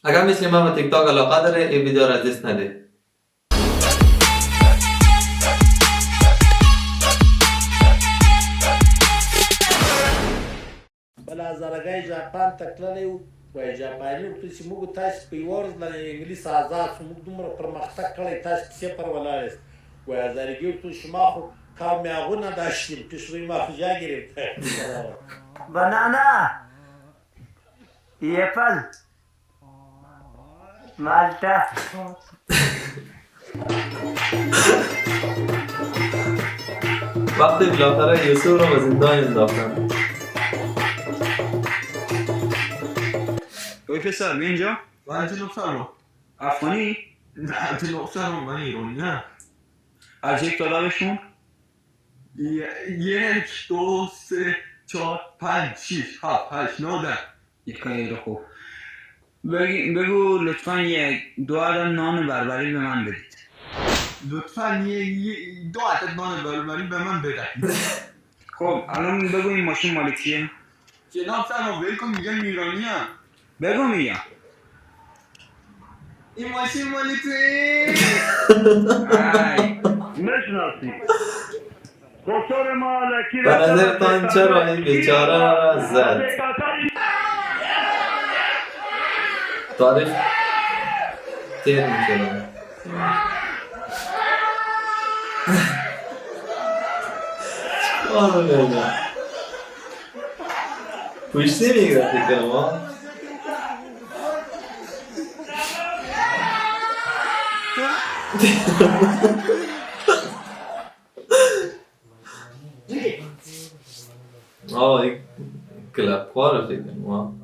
اگر مثل من به تیک تاک علاقه داره این ویدیو را از دست نده. بله زرگای ژاپن تکللی و وای ژاپني ورته چې موږ تاسو په یوه ورځ له انګلیس آزاد شو موږ دومره پرمختګ کړی تاسو کیسې پر ولاړ یاست وای زرگی ورته شما خو کامیابونه داشتیم پیشروی ما کجا گرفته بنانا ایپل مالتا وقتی بالاخره یوسف رو به زندان انداختن. اوی پسر می اینجا؟ من جنوب سرم افغانی؟ نه جنوب سرم من ایرانی نه از یک تا دمشون؟ 1 2 3 4 5 6 7 8 9 10 یک خیلی خوب بگو لطفا دو عدد نان بربری به من بدید. لطفا 2 عدد نان بربری به من بدهید. خب الان بگو این ماشین مال کیه؟ جناب سرم ول کن میگم ایرانی ام. بگو میگم این ماشین مال توئه. نشناسی خسور مالکی به نظرتان چرا این بیچاره را زد؟ تاریخ تیر میشدن. چکار میگم پوشتی میگرد دیگه ما این کلاب خواره فکر ما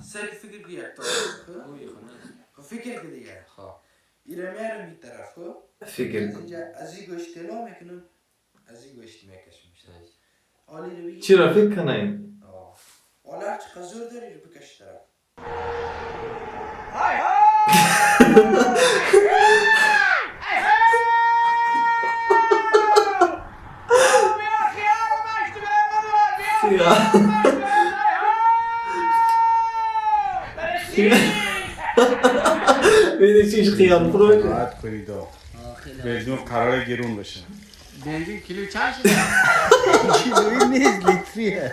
سری فکر بیاد خب فکر که دیگه خب ایره میارم این طرف خب فکر اینجا از این گوشت تلا میکنم از این گوشت میکشم حالی رو بگی چی را فکر کنه این؟ حالا هرچی خزور داری رو بکش طرف بینی چیش خیال فروش راحت کنید بنزین قرار گرون بشه بنزین کیلو چند شده؟ کیلویی نیست لیتریه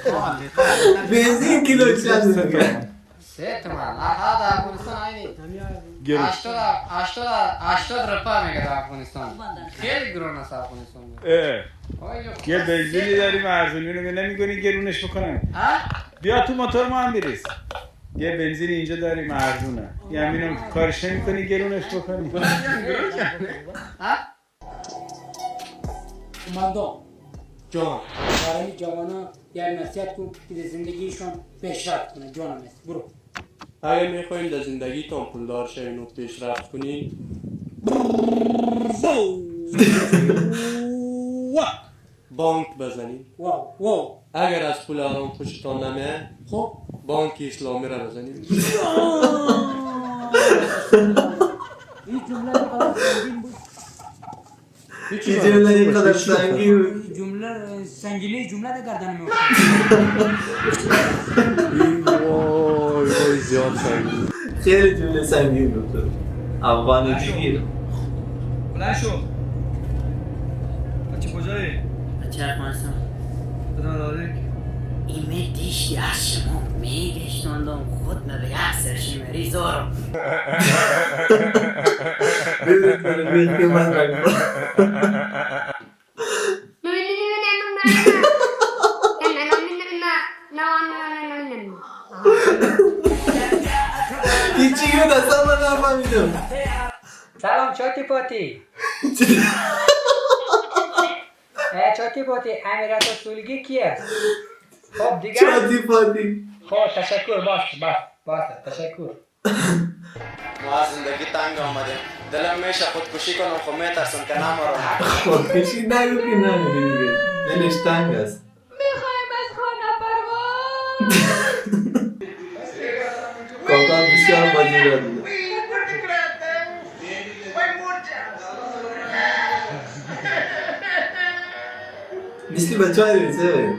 بنزین کیلو چند روگه؟ 3 تومن آها در افغانستان اینی گرون 80 روپا میگه در افغانستان خیلی گرون است افغانستان یه بنزینی داریم ارزونی رو نمیگونی گرونش بکنن ها؟ بیا تو موتور ما هم بریز یه بنزین اینجا داریم ارزونه یه همینم کارش نمیکنی گرونش بکنی ها؟ مردم جان برای جوانا یک نصیحت کن که در زندگیشون پیشرفت کنه جانم است برو اگه میخواین در زندگیتون پولدار شوین و پیشرفت کنین بانک بزنین واو اگر از پول آرام خوشتان نمیه خب بانک اسلامی را بزنین این جمله قدر سنگین بود این جمله اینقدر سنگین بود این جمله سنگینی جمله در گردن می وای زیاد سنگین خیلی جمله سنگین بود افغانی جگیر بلند شو بچه کجایی؟ بچه افغانستان بدم دادک ایمه دیشی از شما میگشتاندم خود به یک سرشیمری زارم ببینید من میگه من رنگ این چی بود اصلا من نفهمیدم سلام چاتی پاتی چاتی پاتی امیرات سولگی کی است؟ خب دیگه چاتی پاتی خب تشکر باش تشکر ما از زندگی تنگ آمده دلم میشه خودکشی کنم خب میترسم که نمارم خودکشی نگو که نمیدی دیگه دلش تنگ است میخوایم از خانه پرواز کاکا بسیار مزیره بود مثل بچه های ریزه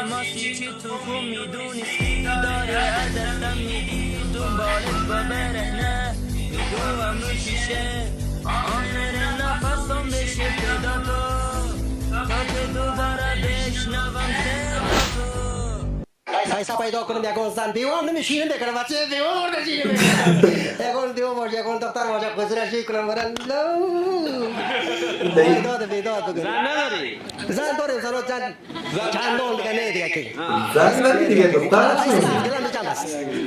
ماسی چی تو خون میدونی داره هدفم میدی دنبالت با برهنه میدونم رو شیشه آخر نفسم بشه پیدا تا که دوباره بشنوم صدا تو ایسا پیدا کنم یکون زن دیوان نمیشینم بکنم بچه دیوان ورده شینم بکنم یکون دیوان باشه یکون دختر باشه خسرشی کنم برن بیداد بگم زن نداری؟ زن داریم زن چندان دیگه نه دیگه که زن نداری دیگه دختر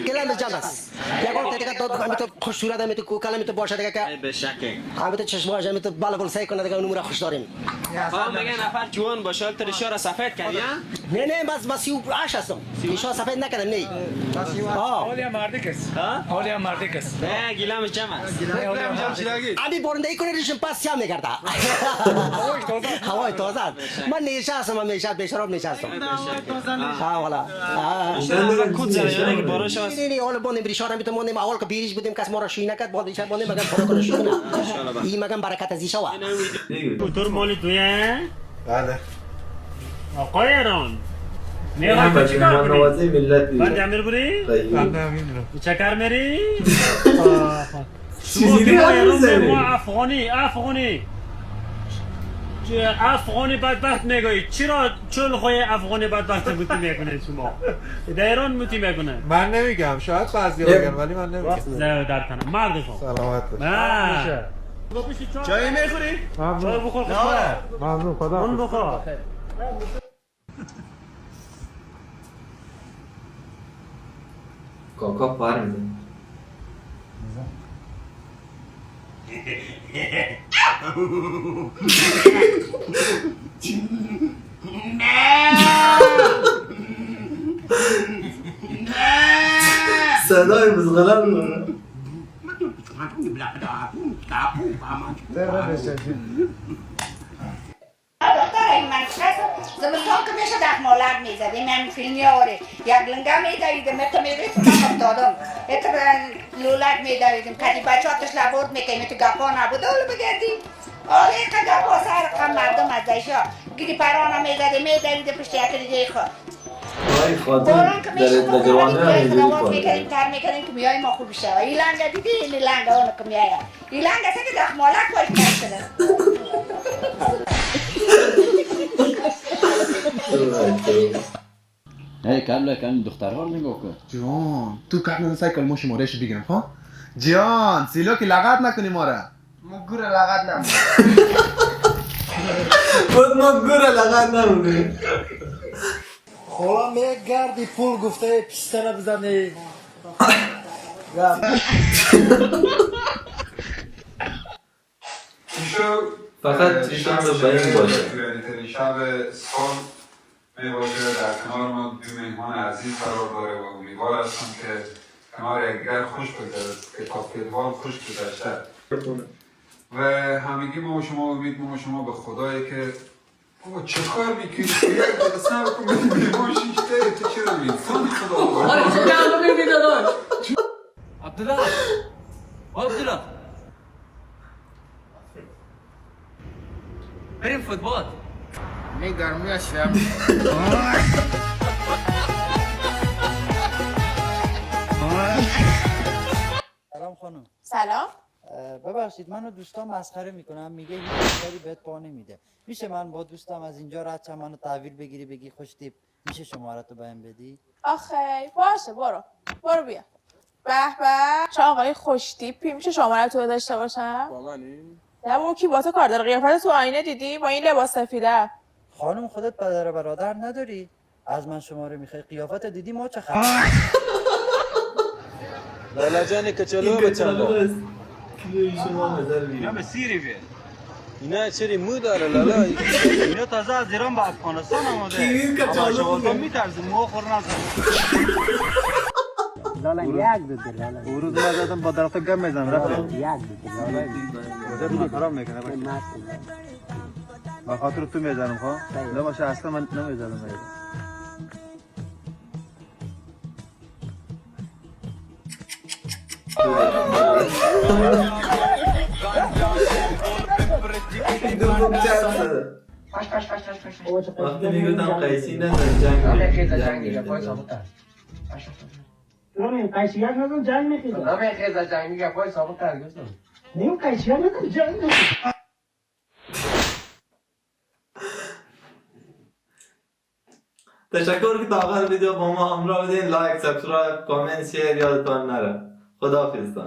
گلم به جمع است یکون دیگه داد همیتو خوش صورت همیتو کلمیتو باشه دیگه که به شکل همیتو چشماش همیتو بالا بول سعی کنه دیگه اونمو را خوش داریم میگه نفر جوان باشه تریشا را سفید کردی نه بس 38 هستم ایشان سفید نکردم نه اولیا مردکس اولیا مردکس نه گیلم جمع است امی برندهی کنه ریشم پس سیام میکرده هوای تازه من نشستم همیشه بیشراب نشستم ها والا کود زنه باراش است نه اول بودیم بیشتر میتونم بودیم اول که بیریش بودیم کس ما را شینه کرد بعد بیشتر بودیم مگه خدا کنه شونه این مگه برکت از ایشوا موتور مال تویه بله آقای ایران هم بچه مهمان نوازی ملت دیگه بعد امیر بری چه کار میری چیزی نمیزنی افغانی بدبخت میگویی چرا چول خوی افغانی بدبخت بوتی میکنه شما در ایران موتی میکنه من نمیگم شاید بعضی بگن ولی من نمیگم زه در کنم مرد خو سلامت باش چای میخوری؟ چای بخور ممنون خدا اون بخور کاکا پر میده صدای بزغلم میکنه دختر این منطقه زمستان که میشه دخمالک میزدیم من فیلمی آره یک لنگه میدویدم اتو میدویدم افتادم اتو لولک میدویدم کدی بچه ها توش لبورد میکنیم اتو گپا نبود اولو بگردیم آره که گپا سر کم مردم از دایشا گیری پرانه میدویدم پشت یک دیگه خود باران که میشه تو خواهدیم بیایی خدمات میکنیم تر میکنیم که میای ما خوب شد این لنگه دیدی این لنگه اونو که میای این لنگه سه که دخمالک باید نشده قبل کن دخترها رو نگاه کن جان تو قبل سعی کن ما شمارهش بگیرم ها جان سیلو که لغت نکنی ما را ما گوره لغت نمونه خود ما گوره لغت نمونه حالا میگردی پول گفته پیستنه بزنی فقط چیشم رو به این باشه شب سال می باشه در کنار ما دو مهمان عزیز قرار داره و امیدوار هستم که کنار یکدیگر خوش بگذرد که تا فیلوال خوش گذشته و همگی ما و شما امید ما و شما به خدایی که بابا چه کار میکنی که یک دقیقه صبر کن میمون شیشته تو چرا میفون خدا آره چه کار میکنی داداش عبدالله بریم فوتبال گرمی هستم سلام خانم. سلام ببخشید منو دوستان مسخره میکنم میگه هیچ کاری بهت پا نمیده میشه من با دوستم از اینجا رد شم منو تحویل بگیری بگی خوش تیپ میشه شماره‌تو بهم بدی آخه باشه برو بیا به به چه آقای خوش تیپی میشه شماره تو داشته باشم با منی نه بابا کی با تو کار داره قیافت تو آینه دیدی با این لباس سفیده خانم خودت پدر برادر نداری از من شماره میخوای قیافت دیدی ما چه خبر لالا جان کچلو بچم کیلوی شما مزر بیریم یا به سیری بیر اینا چری مو داره لالا اینا تازه از ایران به افغانستان آمده کیوی کچالو اما میترزیم مو خور نزد لالا یک دو لالا اون روز ما زدم با درخت گم میزنم رفتم یک دو لالا وجود خراب میکنه با خاطر تو میزنم خب نباشه اصلا من نمیزنم وقتی میگفتم قیسی نزن جنگ رامین قیچیک نزن جنگ میخیزم رامین خیزه جنگ میگه پای ثابت کرد گفتم نیم قیچیک نزن جنگ میخیزم. تشکر که تا آخر ویدیو با ما همراه بودین. لایک، سابسکرایب، کامنت، شیر یادتان نره. خداحافظ.